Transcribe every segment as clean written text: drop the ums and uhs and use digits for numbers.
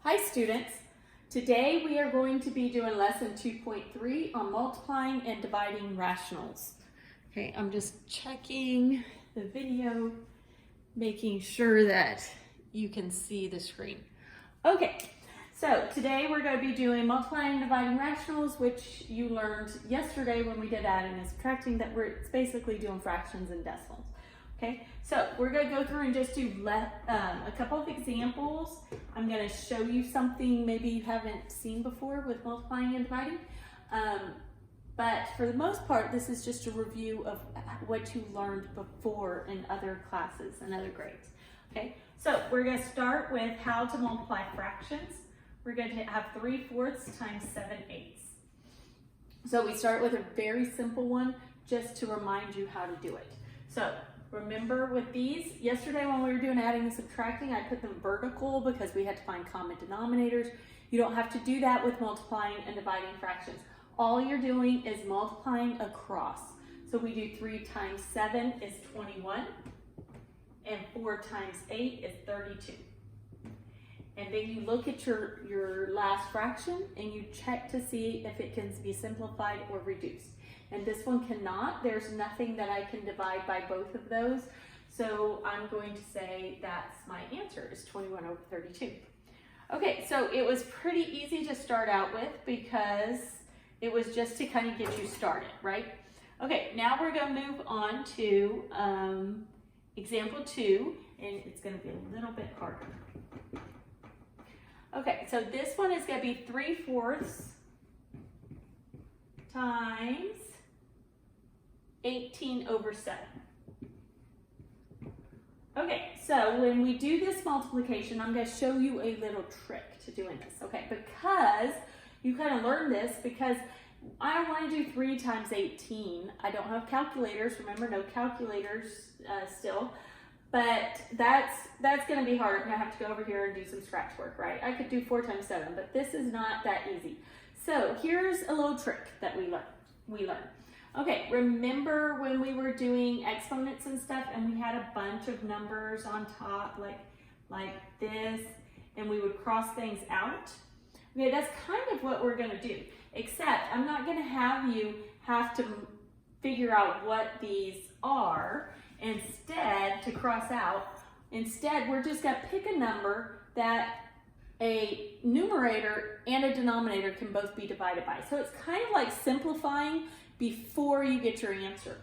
Hi students, today we are going to be doing lesson 2.3 on multiplying and dividing rationals. Okay, I'm just checking the video, making sure that you can see the screen. Okay, so today we're going to be doing multiplying and dividing rationals, which you learned yesterday when we did adding and subtracting, that it's basically doing fractions and decimals. Okay, so we're going to go through and just do a couple of examples. I'm going to show you something maybe you haven't seen before with multiplying and dividing. But for the most part, this is just a review of what you learned before in other classes and other grades. Okay, so we're going to start with how to multiply fractions. We're going to have 3/4 times 7/8. So we start with a very simple one just to remind you how to do it. So remember with these, yesterday when we were doing adding and subtracting, I put them vertical because we had to find common denominators. You don't have to do that with multiplying and dividing fractions. All you're doing is multiplying across. So we do 3 times 7 is 21, and 4 times 8 is 32. And then you look at your last fraction and you check to see if it can be simplified or reduced. And this one cannot. There's nothing that I can divide by both of those. So I'm going to say that's my answer, is 21 over 32. Okay, so it was pretty easy to start out with because it was just to kind of get you started, right? Okay, now we're going to move on to example 2, and it's going to be a little bit harder. Okay, so this one is going to be 3/4 times 18 over 7. Okay, so when we do this multiplication, I'm going to show you a little trick to doing this, okay? Because you kind of learn this because I don't want to do 3 times 18. I don't have calculators. Remember, no calculators still. But that's going to be hard. I'm going to have to go over here and do some scratch work, right? I could do 4 times 7, but this is not that easy. So here's a little trick that we learn. Okay, remember when we were doing exponents and stuff and we had a bunch of numbers on top like this, and we would cross things out? Okay, that's kind of what we're going to do, except I'm not going to have you have to figure out what these are instead to cross out. Instead, we're just going to pick a number that a numerator and a denominator can both be divided by. So it's kind of like simplifying before you get your answer.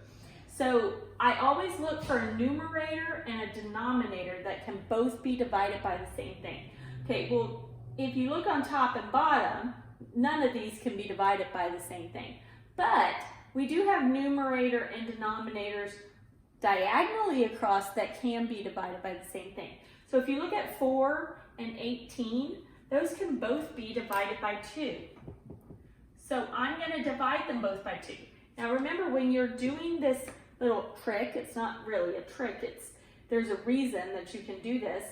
So I always look for a numerator and a denominator that can both be divided by the same thing. Okay, well, if you look on top and bottom, none of these can be divided by the same thing. But we do have numerator and denominators diagonally across that can be divided by the same thing. So if you look at 4 and 18, those can both be divided by 2. So I'm going to divide them both by 2. Now remember, when you're doing this little trick, it's not really a trick, there's a reason that you can do this.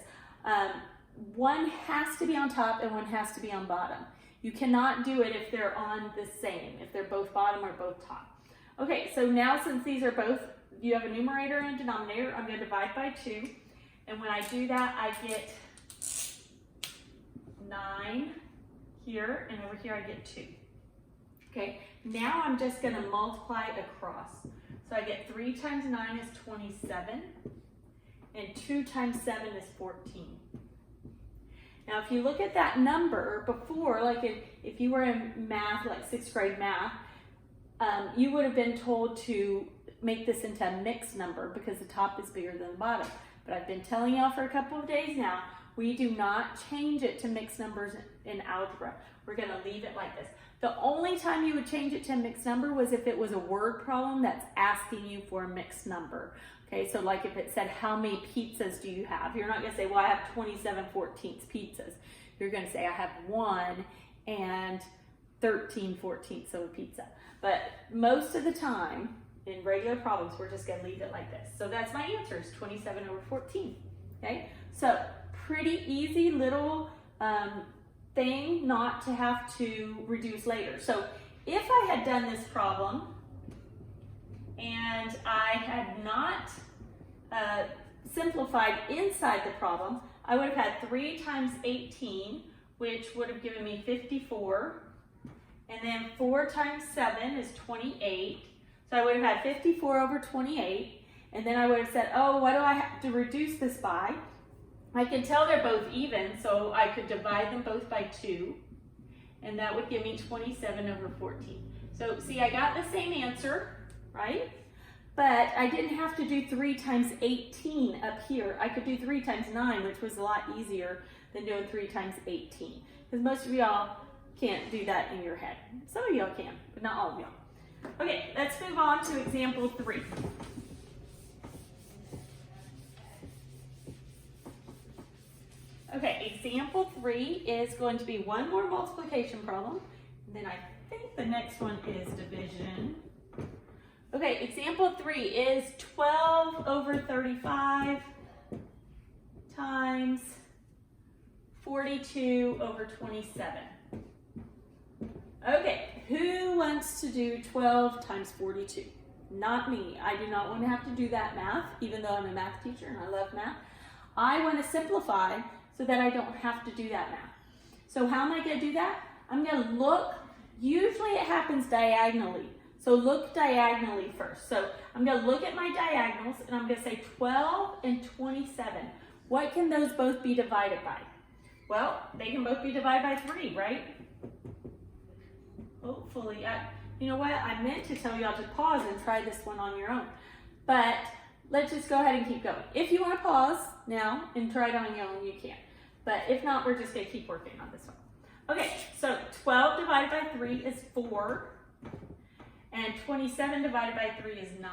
One has to be on top and one has to be on bottom. You cannot do it if they're on the same, if they're both bottom or both top. Okay, so now since these are both, you have a numerator and a denominator, I'm going to divide by 2. And when I do that, I get 9 here, and over here I get 2. Okay, now I'm just going to multiply across. So I get 3 times 9 is 27, and 2 times 7 is 14. Now if you look at that number before, like if you were in math, like 6th grade math, you would have been told to make this into a mixed number because the top is bigger than the bottom. But I've been telling y'all for a couple of days now, we do not change it to mixed numbers in algebra. We're going to leave it like this. The only time you would change it to a mixed number was if it was a word problem that's asking you for a mixed number. Okay, so like if it said, how many pizzas do you have? You're not going to say, well, I have 27/14 pizzas. You're going to say, I have 1 and 13/14 of a pizza. But most of the time, in regular problems, we're just going to leave it like this. So that's my answer, is 27 over 14. Okay, so pretty easy little thing not to have to reduce later. So if I had done this problem and I had not simplified inside the problem, I would have had 3 times 18 which would have given me 54. And then 4 times 7 is 28. So I would have had 54 over 28. And then I would have said, oh, what do I have to reduce this by? I can tell they're both even, so I could divide them both by 2. And that would give me 27 over 14. So see, I got the same answer, right? But I didn't have to do 3 times 18 up here. I could do 3 times 9, which was a lot easier than doing 3 times 18. Because most of y'all can't do that in your head. Some of y'all can, but not all of y'all. Okay, let's move on to example 3. Okay, example 3 is going to be one more multiplication problem. And then I think the next one is division. Okay, example 3 is 12 over 35 times 42 over 27. Okay, who wants to do 12 times 42? Not me. I do not want to have to do that math, even though I'm a math teacher and I love math. I want to simplify so that I don't have to do that math. So how am I going to do that? I'm going to look. Usually it happens diagonally. So look diagonally first. So I'm going to look at my diagonals and I'm going to say 12 and 27. What can those both be divided by? Well, they can both be divided by 3, right? Hopefully. You know what? I meant to tell y'all to pause and try this one on your own. But let's just go ahead and keep going. If you want to pause now and try it on your own, you can. But if not, we're just going to keep working on this one. Okay, so 12 divided by 3 is 4. And 27 divided by 3 is 9.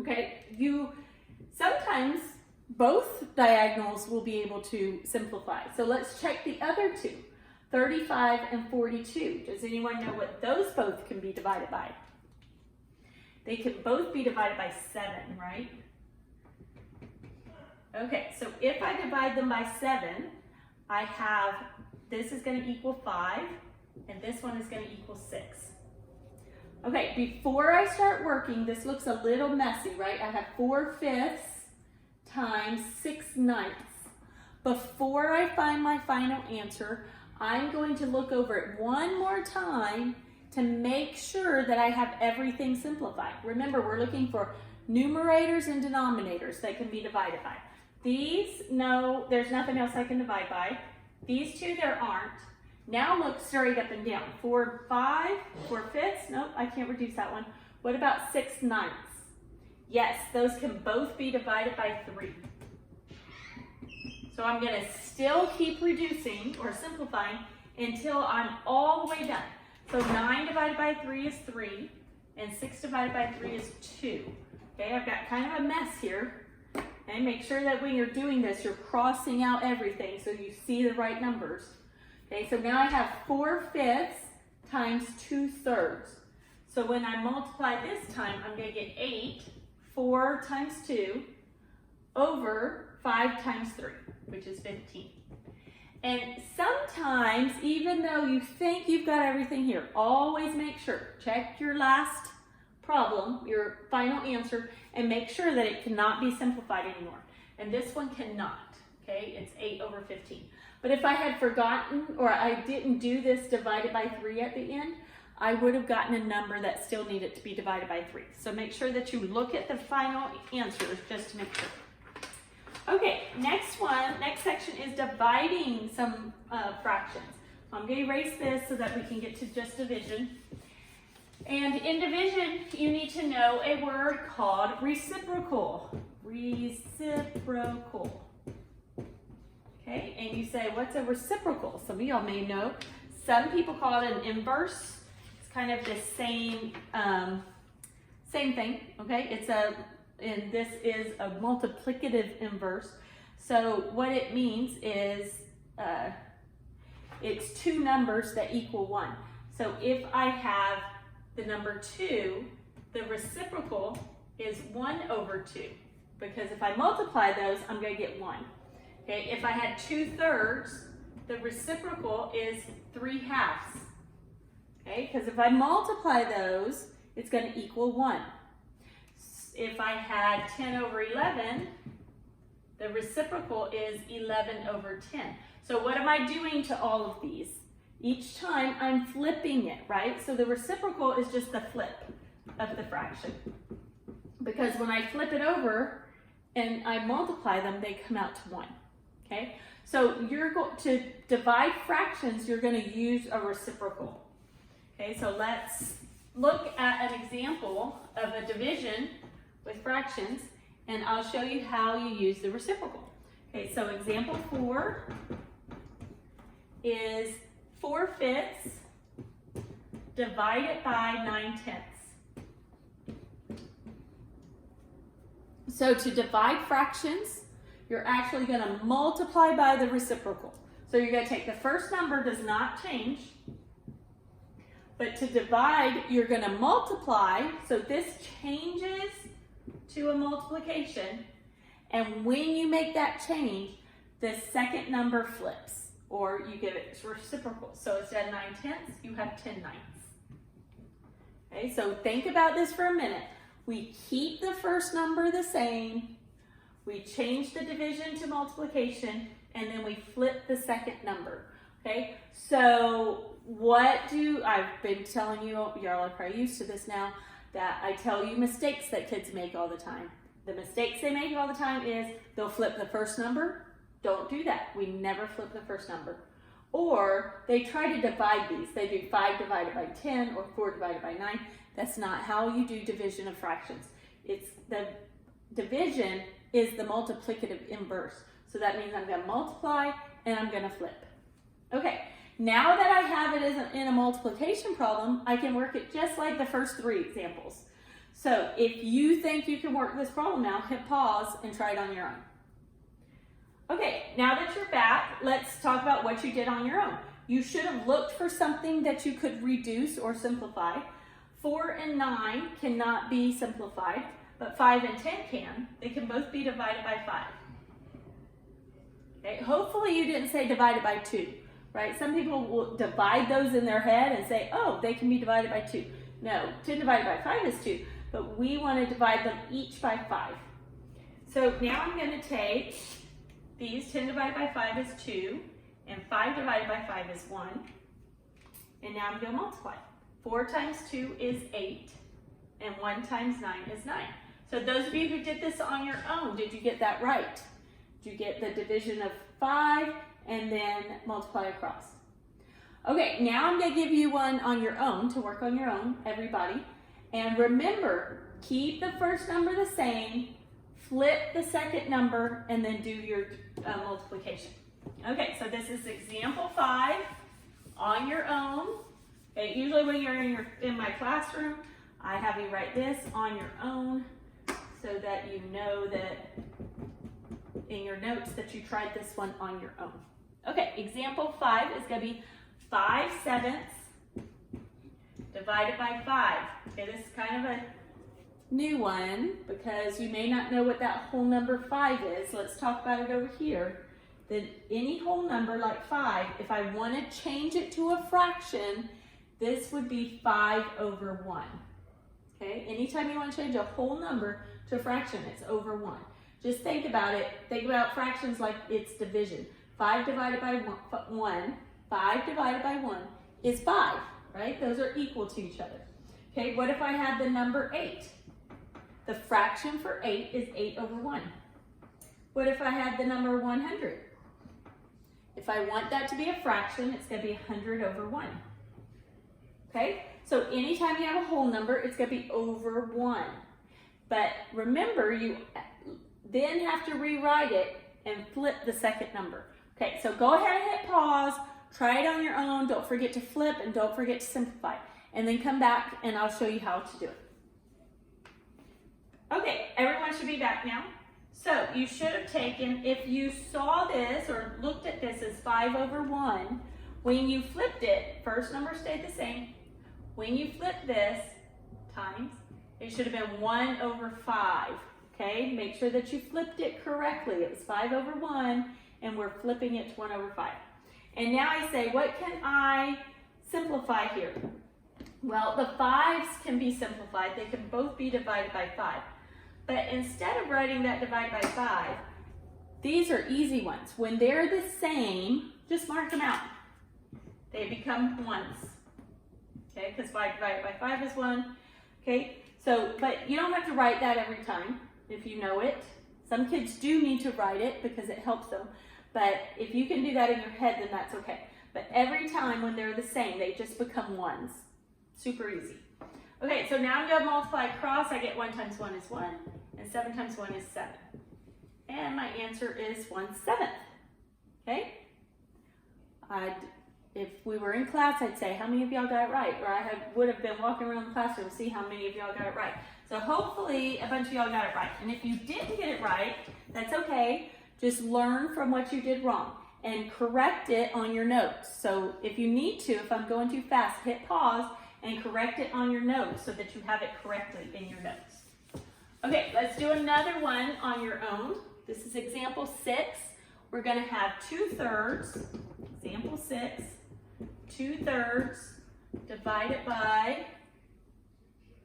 Okay, sometimes both diagonals will be able to simplify. So let's check the other two, 35 and 42. Does anyone know what those both can be divided by? They could both be divided by 7, right? Okay, so if I divide them by 7, I have, this is going to equal 5, and this one is going to equal 6. Okay, before I start working, this looks a little messy, right? I have 4/5 times 6/9. Before I find my final answer, I'm going to look over it one more time to make sure that I have everything simplified. Remember, we're looking for numerators and denominators that can be divided by. These, no, there's nothing else I can divide by. These two, there aren't. Now look straight up and down. 4/5, 4/5, nope, I can't reduce that one. What about 6/9? Yes, those can both be divided by 3. So I'm gonna still keep reducing or simplifying until I'm all the way done. So 9 divided by 3 is 3, and 6 divided by 3 is 2. Okay, I've got kind of a mess here. And make sure that when you're doing this, you're crossing out everything so you see the right numbers. Okay, so now I have 4/5 times 2/3. So when I multiply this time, I'm going to get 8, 4 times 2, over 5 times 3, which is 15. And sometimes, even though you think you've got everything here, always make sure, check your last problem, your final answer, and make sure that it cannot be simplified anymore. And this one cannot, okay? It's 8 over 15. But if I had forgotten or I didn't do this divided by 3 at the end, I would have gotten a number that still needed to be divided by 3. So make sure that you look at the final answers just to make sure. Okay, next section is dividing some fractions. I'm going to erase this so that we can get to just division. And in division, you need to know a word called reciprocal. Reciprocal. Okay, and you say, what's a reciprocal? Some of y'all may know. Some people call it an inverse. It's kind of the same thing, okay? And this is a multiplicative inverse. So what it means is it's two numbers that equal 1. So if I have the number 2, the reciprocal is 1 over 2. Because if I multiply those, I'm going to get 1. Okay, if I had 2/3, the reciprocal is 3/2. Okay, because if I multiply those, it's going to equal 1. If I had 10 over 11, The reciprocal is 11 over 10. So what am I doing to all of these? Each time I'm flipping it, right? So the reciprocal is just the flip of the fraction. Because when I flip it over and I multiply them, they come out to 1, okay? So you're going to divide fractions, you're going to use a reciprocal. Okay, so let's look at an example of a division with fractions, and I'll show you how you use the reciprocal. Okay, so example 4 is 4/5 divided by 9/10. So to divide fractions, you're actually going to multiply by the reciprocal. So you're going to take the first number, does not change, but to divide, you're going to multiply. So this changes to a multiplication, and when you make that change, the second number flips, or you give it reciprocal. So instead of 9/10, you have 10/9. Okay, so think about this for a minute. We keep the first number the same, we change the division to multiplication, and then we flip the second number. Okay, so I've been telling you, y'all are probably used to this now, that I tell you mistakes that kids make all the time. The mistakes they make all the time is they'll flip the first number. Don't do that. We never flip the first number. Or they try to divide these. They do 5 divided by 10 or 4 divided by 9. That's not how you do division of fractions. It's the division is the multiplicative inverse. So that means I'm going to multiply and I'm going to flip. Okay, now that I have it as in a multiplication problem, I can work it just like the first 3 examples. So if you think you can work this problem now, hit pause and try it on your own. Okay, now that you're back, let's talk about what you did on your own. You should have looked for something that you could reduce or simplify. 4 and 9 cannot be simplified, but 5 and 10 can. They can both be divided by 5. Okay, hopefully you didn't say divided by 2, right? Some people will divide those in their head and say, oh, they can be divided by 2. No, 10 divided by 5 is 2, but we want to divide them each by 5. So now I'm going to take these, 10 divided by 5 is 2, and 5 divided by 5 is 1. And now I'm going to multiply. 4 times 2 is 8, and 1 times 9 is 9. So those of you who did this on your own, did you get that right? Did you get the division of 5 and then multiply across? Okay, now I'm going to give you one on your own, to work on your own, everybody. And remember, keep the first number the same, flip the second number, and then do your multiplication. Okay, so this is example 5 on your own. Okay, usually when you're in my classroom, I have you write this on your own so that you know that in your notes that you tried this one on your own. Okay, example 5 is going to be 5/7 divided by 5. Okay, this is kind of a new one because you may not know what that whole number 5 is. Let's talk about it over here. Then any whole number like 5, if I want to change it to a fraction, this would be 5 over 1. Okay, anytime you want to change a whole number to a fraction, it's over 1. Just think about it. Think about fractions like it's division. 5 divided by 1, 5 divided by 1 is 5, right? Those are equal to each other. Okay, what if I had the number 8? The fraction for 8 is 8 over 1. What if I had the number 100? If I want that to be a fraction, it's going to be 100 over 1. Okay, so anytime you have a whole number, it's going to be over 1. But remember, you then have to rewrite it and flip the second number. Okay, so go ahead and hit pause, try it on your own, don't forget to flip and don't forget to simplify. And then come back and I'll show you how to do it. Okay, everyone should be back now. So you should have taken, if you saw this or looked at this as 5 over 1, when you flipped it, first number stayed the same. When you flip this times, it should have been 1 over 5. Okay, make sure that you flipped it correctly. It was 5 over 1, and we're flipping it to 1 over 5. And now I say, what can I simplify here? Well, the 5s can be simplified. They can both be divided by 5. But instead of writing that divided by 5, These are easy ones. When they're the same, just mark them out. They become ones. Okay, because 5 divided by 5 is 1. Okay, so, but you don't have to write that every time if you know it. Some kids do need to write it because it helps them. But if you can do that in your head, then that's okay. But every time when they're the same, they just become ones. Super easy. Okay, so now I'm going to multiply across. I get 1 times 1 is 1, and 7 times 1 is 7. And my answer is 1/7. Okay? If we were in class, I'd say, how many of y'all got it right? Or I would have been walking around the classroom to see how many of y'all got it right. So hopefully a bunch of y'all got it right. And if you didn't get it right, that's okay. Just learn from what you did wrong and correct it on your notes. So if you need to, if I'm going too fast, hit pause and correct it on your notes so that you have it correctly in your notes. Okay, let's do another one on your own. This is example 6. We're going to have 2/3, example 6, 2/3 divided by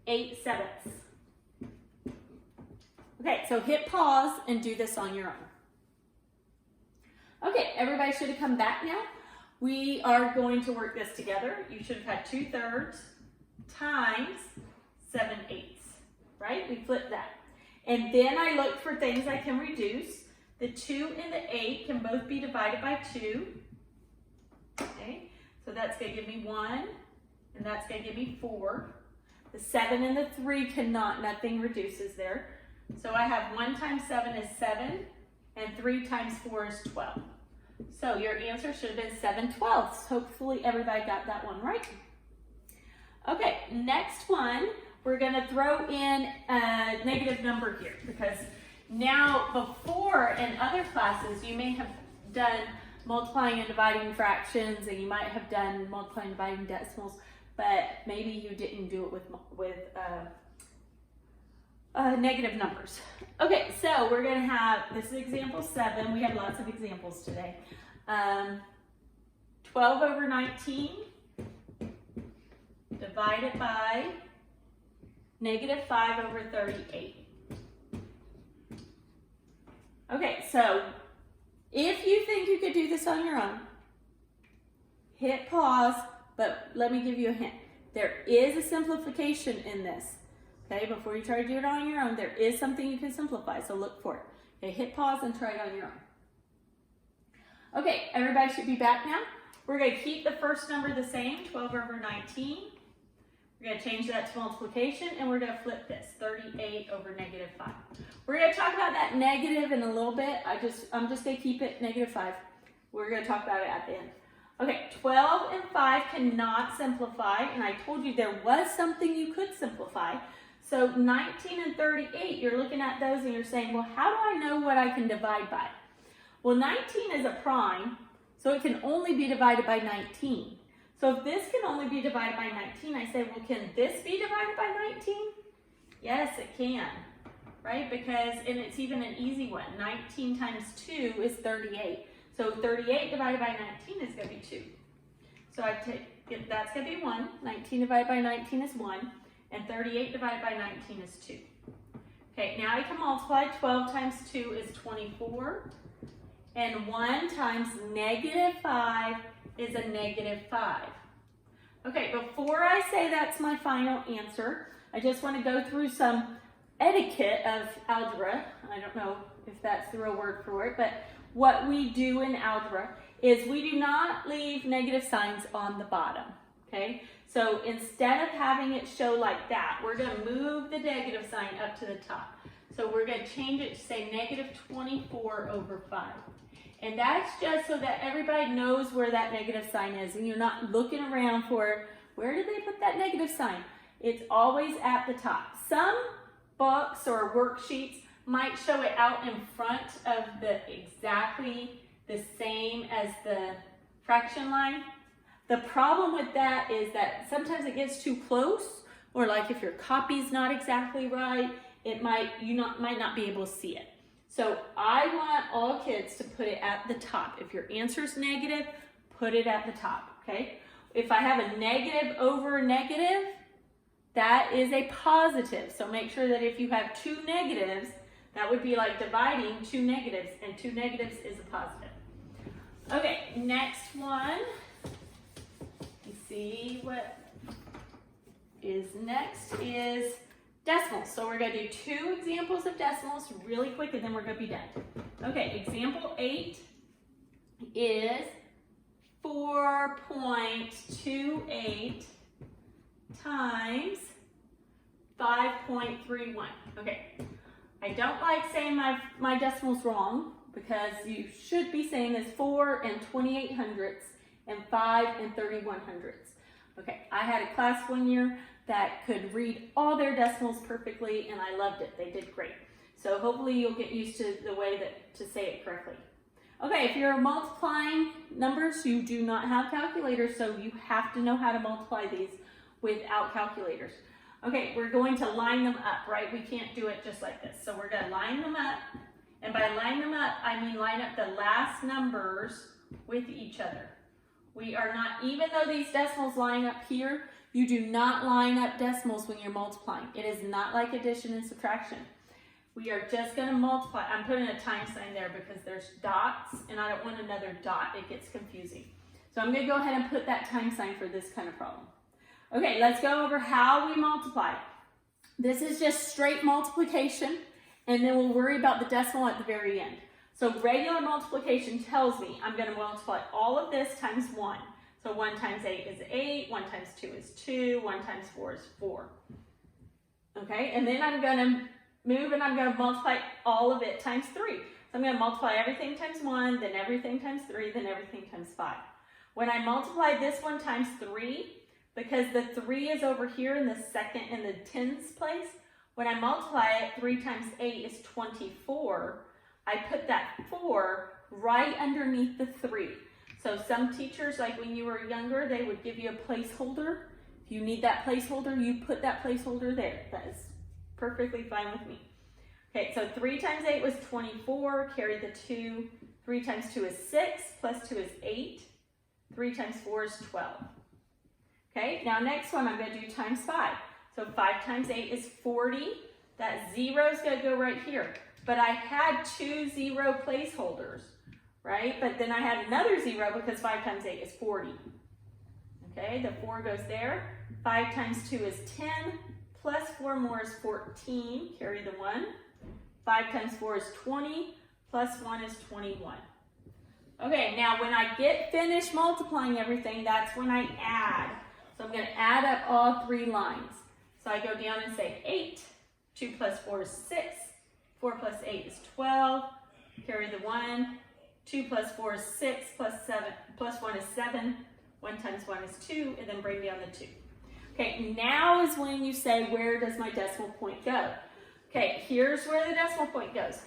8/7. Okay, so hit pause and do this on your own. Okay, everybody should have come back now. We are going to work this together. You should have had 2/3 times 7/8, right? We flipped that. And then I looked for things I can reduce. The 2 and the 8 can both be divided by 2. Okay, so that's going to give me 1, and that's going to give me 4. The 7 and the 3 cannot, nothing reduces there. So I have 1 times 7 is 7, and 3 times 4 is 12. So your answer should have been 7/12. Hopefully everybody got that one right. Okay, next one, we're going to throw in a negative number here because now before in other classes you may have done multiplying and dividing fractions, and you might have done multiplying and dividing decimals, but maybe you didn't do it with negative numbers. Okay, so we're going to have, this is example 7. We have lots of examples today. 12/19 divided by -5/38. Okay, so if you think you could do this on your own, hit pause, but let me give you a hint. There is a simplification in this. Okay, before you try to do it on your own, there is something you can simplify, so look for it. Okay, hit pause and try it on your own. Okay, everybody should be back now. We're going to keep the first number the same, 12/19. We're going to change that to multiplication, and we're going to flip this, 38/-5. We're going to talk about that negative in a little bit. I'm just going to keep it -5. We're going to talk about it at the end. Okay, 12 and 5 cannot simplify, and I told you there was something you could simplify. So 19 and 38, you're looking at those and you're saying, well, how do I know what I can divide by? Well, 19 is a prime, so it can only be divided by 19. So if this can only be divided by 19, I say, well, can this be divided by 19? Yes, it can, right? Because, and it's even an easy one. 19 times 2 is 38. So 38 divided by 19 is going to be 2. So I take, that's going to be 1. 19 divided by 19 is 1. And 38 divided by 19 is 2. Okay, now I can multiply. 12 times 2 is 24. And 1 times -5 is a -5. Okay, before I say that's my final answer, I just want to go through some etiquette of algebra. I don't know if that's the real word for it, but what we do in algebra is we do not leave negative signs on the bottom, okay? So instead of having it show like that, we're going to move the negative sign up to the top. So we're going to change it to say -24/5. And that's just so that everybody knows where that negative sign is and you're not looking around for, where did they put that negative sign? It's always at the top. Some books or worksheets might show it out in front of exactly the same as the fraction line. The problem with that is that sometimes it gets too close, or like if your copy's not exactly right, you might not be able to see it. So I want all kids to put it at the top. If your answer is negative, put it at the top, okay? If I have a negative over a negative, that is a positive. So make sure that if you have 2 negatives, That would be like dividing two negatives, and two negatives is a positive. Okay, next one. Let's see what is next is decimals. So we're going to do 2 examples of decimals really quick, and then we're going to be done. Okay, example 8 is 4.28 times 5.31. Okay, I don't like saying my decimals wrong, because you should be saying this 4 and 28 hundredths and 5 and 31 hundredths. Okay, I had a class one year that could read all their decimals perfectly, and I loved it. They did great. So hopefully you'll get used to the way to say it correctly. Okay, if you're multiplying numbers, you do not have calculators, so you have to know how to multiply these without calculators. Okay, we're going to line them up, right? We can't do it just like this. So we're going to line them up, and by line them up, I mean line up the last numbers with each other. We are not, even though these decimals line up here, you do not line up decimals when you're multiplying. It is not like addition and subtraction. We are just going to multiply. I'm putting a time sign there because there's dots, and I don't want another dot. It gets confusing. So I'm going to go ahead and put that time sign for this kind of problem. Okay, let's go over how we multiply. This is just straight multiplication, and then we'll worry about the decimal at the very end. So regular multiplication tells me I'm going to multiply all of this times 1. So 1 times 8 is 8, 1 times 2 is 2, 1 times 4 is 4. Okay, and then I'm going to move and I'm going to multiply all of it times 3. So I'm going to multiply everything times 1, then everything times 3, then everything times 5. When I multiply this one times 3, because the 3 is over here in the second and the tens place, when I multiply it, 3 times 8 is 24. I put that 4 right underneath the 3. So some teachers, like when you were younger, they would give you a placeholder. If you need that placeholder, you put that placeholder there. That is perfectly fine with me. Okay, so 3 times 8 was 24, carry the 2. 3 times 2 is 6, plus 2 is 8. 3 times 4 is 12. Okay, now next one I'm going to do times 5. So 5 times 8 is 40. That 0 is going to go right here. But I had 2 0 placeholders, right? But then I had another 0 because 5 times 8 is 40. Okay, the 4 goes there. 5 times 2 is 10, plus 4 more is 14. Carry the 1. 5 times 4 is 20, plus 1 is 21. Okay, now when I get finished multiplying everything, that's when I add. So I'm going to add up all 3 lines. So I go down and say 8. 2 plus 4 is 6. 4 plus 8 is 12. Carry the 1. 2 plus 4 is 6. Plus 1 is 7. 1 times 1 is 2. And then bring down the 2. Okay, now is when you say, where does my decimal point go? Okay, here's where the decimal point goes.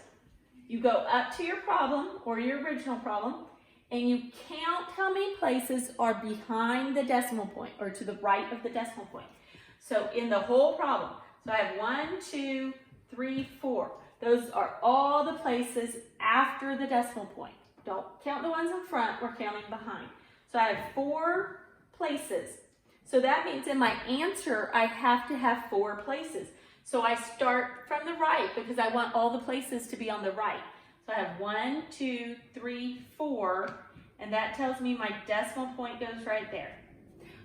You go up to your problem, or your original problem, and you count how many places are behind the decimal point, or to the right of the decimal point. So in the whole problem, so I have 1, 2, 3, 4. Those are all the places after the decimal point. Don't count the ones in front, we're counting behind. So I have 4 places. So that means in my answer, I have to have 4 places. So I start from the right because I want all the places to be on the right. So I have 1, 2, 3, 4, and that tells me my decimal point goes right there.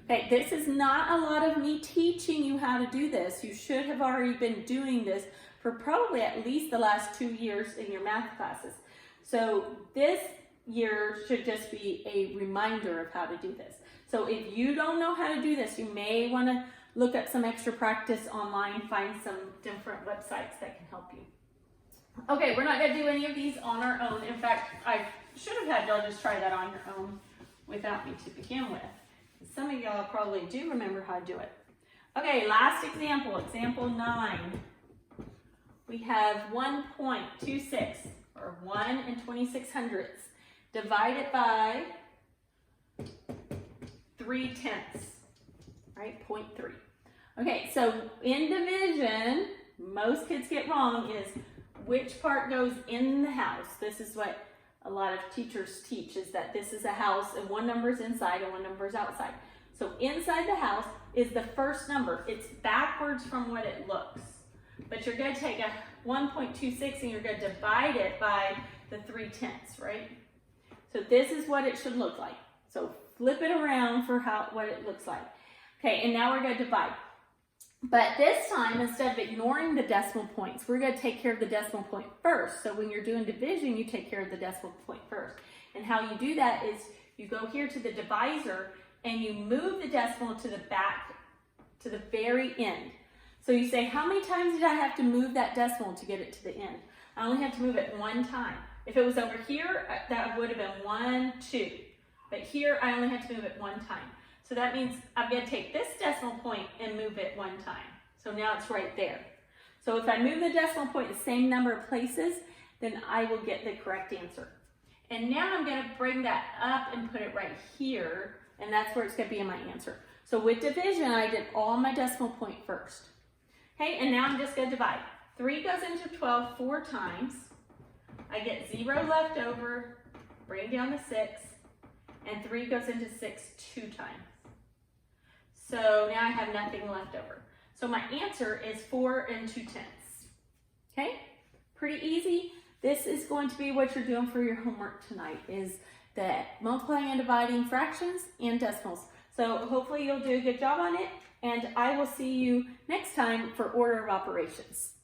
Okay, this is not a lot of me teaching you how to do this. You should have already been doing this for probably at least the last 2 years in your math classes. So this year should just be a reminder of how to do this. So if you don't know how to do this, you may want to look up some extra practice online, find some different websites that can help you. Okay, we're not going to do any of these on our own. In fact, I should have had y'all just try that on your own without me to begin with. Some of y'all probably do remember how to do it. Okay, last example, example 9. We have 1.26, or 1 and 26 hundredths, divided by 3/10, right, 0.3. Okay, so in division, most kids get wrong is which part goes in the house. This is what a lot of teachers teach, is that this is a house and one number is inside and one number is outside. So inside the house is the first number. It's backwards from what it looks. but you're going to take a 1.26 and you're going to divide it by the 3/10, right? So this is what it should look like. So flip it around for what it looks like. Okay, and now we're going to divide. But this time, instead of ignoring the decimal points, we're going to take care of the decimal point first. So when you're doing division, you take care of the decimal point first. And how you do that is you go here to the divisor and you move the decimal to the back, to the very end. So you say, how many times did I have to move that decimal to get it to the end? I only have to move it one time. If it was over here, that would have been 1, 2. But here, I only have to move it one time. So that means I'm going to take this decimal point and move it one time. So now it's right there. So if I move the decimal point the same number of places, then I will get the correct answer. And now I'm going to bring that up and put it right here, and that's where it's going to be in my answer. So with division, I did all my decimal point first. Okay, and now I'm just going to divide. 3 goes into 12 4 times. I get 0 left over, bring down the 6, and 3 goes into 6 2 times. So now I have nothing left over. So my answer is 4 2/10. Okay, pretty easy. This is going to be what you're doing for your homework tonight, is that multiplying and dividing fractions and decimals. So hopefully you'll do a good job on it, and I will see you next time for order of operations.